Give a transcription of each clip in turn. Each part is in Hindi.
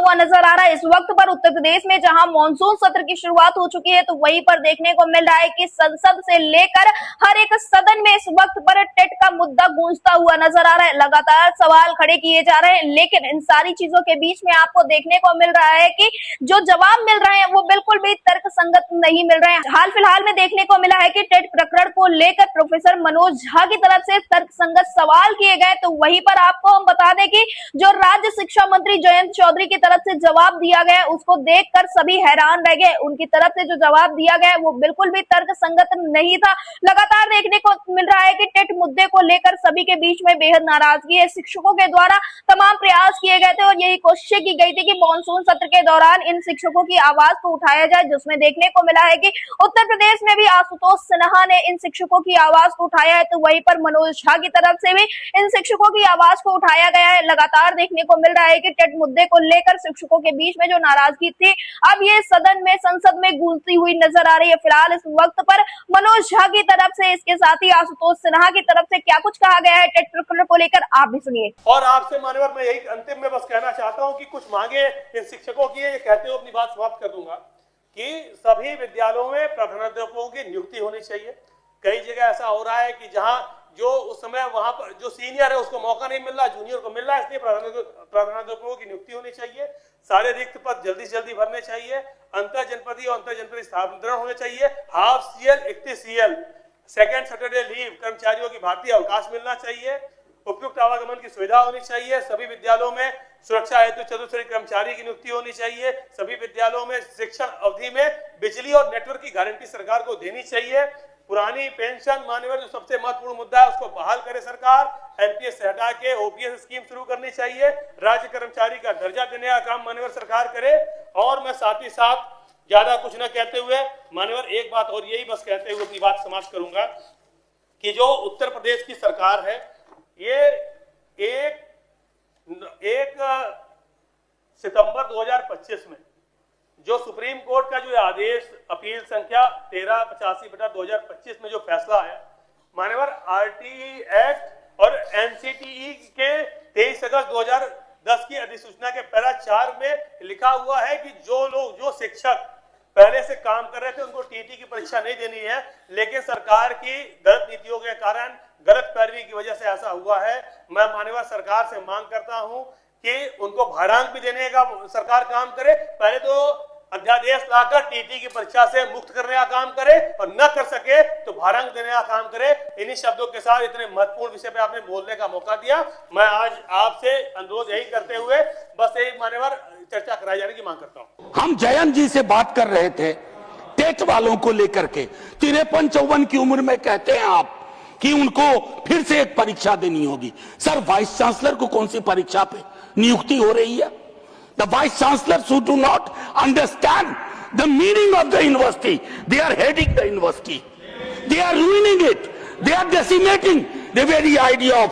हुआ नजर आ रहा है। इस वक्त पर उत्तर प्रदेश में जहां मॉनसून सत्र की शुरुआत हो चुकी है, तो वहीं पर देखने को मिल रहा है कि संसद से लेकर हर एक सदन में इस वक्त पर टेट का मुद्दा गूंजता हुआ नजर आ रहा है। लगातार सवाल खड़े किए जा रहे हैं, लेकिन इन सारी चीजों के बीच में आपको देखने को मिल रहा है कि जो जवाब मिल रहे हैं वो बिल्कुल भी तर्कसंगत नहीं मिल रहे हैं। हाल फिलहाल में देखने को मिला है कि टेट प्रकरण को लेकर प्रोफेसर मनोज झा की तरफ से तर्कसंगत सवाल किए गए, तो वहीं पर आपको हम बता दें कि जो राज्य शिक्षा मंत्री जयंत चौधरी की तरफ से जवाब दिया गया, उसको देखकर सभी हैरान रह गए। उनकी तरफ से जो जवाब दिया गया वो बिल्कुल भी तर्कसंगत नहीं था। लगातार देखने को मिल रहा है कि टेट मुद्दे को लेकर सभी के बीच में बेहद नाराजगी है। शिक्षकों के द्वारा तमाम प्रयास किए गए थे और यही कोशिश की गई थी कि मानसून सत्र के दौरान इन शिक्षकों की आवाज को उठाया जाए, जिसमें देखने को मिला है कि उत्तर प्रदेश में भी आशुतोष सिन्हा ने इन शिक्षकों की आवाज को उठाया है, तो वहीं पर मनोज झा की तरफ से भी इन शिक्षकों की आवाज को उठाया गया है। लगातार देखने को मिल रहा है कि टेट मुद्दे को लेकर शिक्षकों के बीच में जो नाराजगी थी, अब ये सदन में संसद में गूंजती हुई नजर आ रही है। फिलहाल इस वक्त पर मनोज झा की तरफ से, इसके साथ ही आशुतोष सिन्हा की तरफ से क्या कुछ कहा गया है टेट प्रकरण को लेकर, आप भी सुनिए। और आपसे मान्यवर मैं यही अंतिम में बस कहना चाहता हूं कि कुछ मांगे इन शिक्षकों की, ये कहते हुए अपनी बात समाप्त कर दूंगा कि सभी विद्यालयों में प्रधानाध्यापकों की नियुक्ति होनी चाहिए। कई जगह ऐसा हो रहा है कि जहां जो उस समय वहां पर जो सीनियर है उसको मौका नहीं मिल रहा, जूनियर को मिल रहा है, इसलिए प्रधानाध्यापकों की नियुक्ति होनी चाहिए। सारे रिक्त पद जल्दी से जल्दी भरने चाहिए। अंतर जनपदीय और अंतर जनपदीय स्थानांतरण होने चाहिए। Half CL 31 CL second Saturday leave कर्मचारियों की भारतीय अवकाश मिलना चाहिए। उपयुक्त आवागमन की सुविधा होनी चाहिए। सभी विद्यालयों में सुरक्षा हेतु चतुश्रेणी कर्मचारी की नियुक्ति होनी चाहिए। सभी विद्यालयों में शिक्षण अवधि में बिजली और नेटवर्क की गारंटी सरकार को देनी चाहिए। पुरानी पेंशन मान्यवर जो सबसे महत्वपूर्ण मुद्दा है उसको बहाल करे सरकार। एनपीएस से हटा के ओपीएस स्कीम शुरू करनी चाहिए। राज्य कर्मचारी का दर्जा देने का काम मान्यवर सरकार करे। और मैं साथ ही साथ ज्यादा कुछ न कहते हुए मान्यवर एक बात और यही बस कहते हुए अपनी बात समाप्त करूंगा कि जो उत्तर प्रदेश की सरकार है, ये एक सितंबर 2025 में जो सुप्रीम कोर्ट का जो आदेश अपील संख्या 1385/2025 में जो फैसला आया मान्यवर आरटीई एक्ट और एनसीटीई के 23 अगस्त 2010 की अधिसूचना के पैरा 4 में लिखा हुआ है कि जो शिक्षक पहले से काम कर रहे थे उनको टीटी की परीक्षा नहीं देनी है, लेकिन सरकार की गलत नीतियों के कारण, गलत पैरवी की वजह से ऐसा हुआ है। मैं मान्यवर सरकार से मांग करता हूं कि उनको भाड़ांक भी देने का सरकार काम करे। पहले तो अध्यादेश लाकर टीटी की परीक्षा से मुक्त करने का काम करे और न कर सके तो भाड़ांक देने का काम करे। इन्हीं शब्दों के साथ इतने महत्वपूर्ण विषय पे आपने बोलने का मौका दिया। मैं आज आपसे अनुरोध यही करते हुए बस एक मान्यवर चर्चा कराई जाने की मांग करता हूं। हम जयंत जी से बात कर रहे थे टेट वालों को लेकर के। 53-54 की उम्र में कहते हैं आप कि उनको फिर से एक परीक्षा देनी होगी। सर, वाइस चांसलर को कौन सी परीक्षा पे नियुक्ति हो रही है? The vice chancellors who do not understand the meaning of the university, they are heading the university. They are ruining it. They are decimating the very idea of.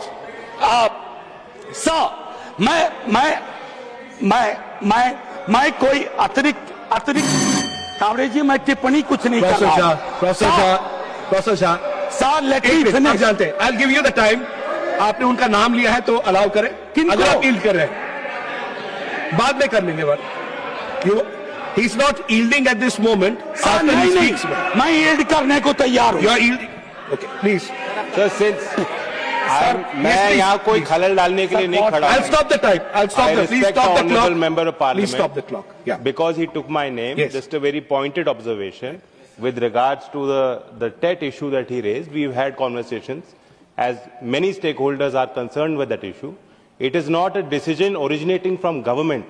Sir, मैं कोई अतिरिक्त कांग्रेस जी मैं टिप्पणी कुछ नहीं कर रहा हूं। Professor Shah, sir let me finish. जानते हैं, I'll give you the time. आपने उनका नाम लिया है तो अलाउ करें। अगर आप यील्ड कर रहे हैं बाद में कर लेंगे बात। He is not yielding at this moment. नहीं, मैं यील्ड करने को तैयार हूँ। You are yielding. Okay, please. Sir, since मैं यहाँ कोई खलल डालने के लिए नहीं खड़ा। I'll stop the time. I'll stop the. Please stop the clock. Member of Parliament. Please stop the clock. Yeah. Because he took my name. Yes. Just a very pointed observation with regards to the TET issue that he raised. We've had conversations as many stakeholders are concerned with that issue. It is not a decision originating from government.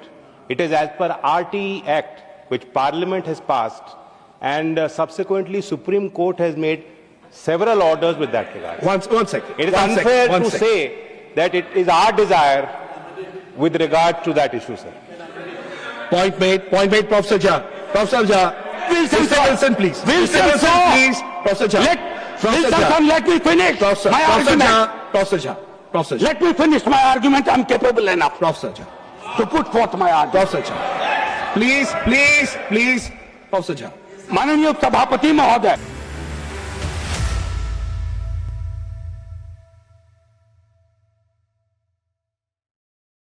It is as per RTE Act, which Parliament has passed, and subsequently Supreme Court has made several orders with that regard. One second. It is unfair to say that it is our desire with regard to that issue, sir. Point made, Professor Jha. Professor Jha. Wilson, please. Wilson, please. Professor Jha. Let me finish my argument. Professor Jha. Let me finish my argument. I'm capable enough, Professor Jha, to put forth my argument. Professor Jha. Please, Professor Jha. माननीय सभापति महोदय,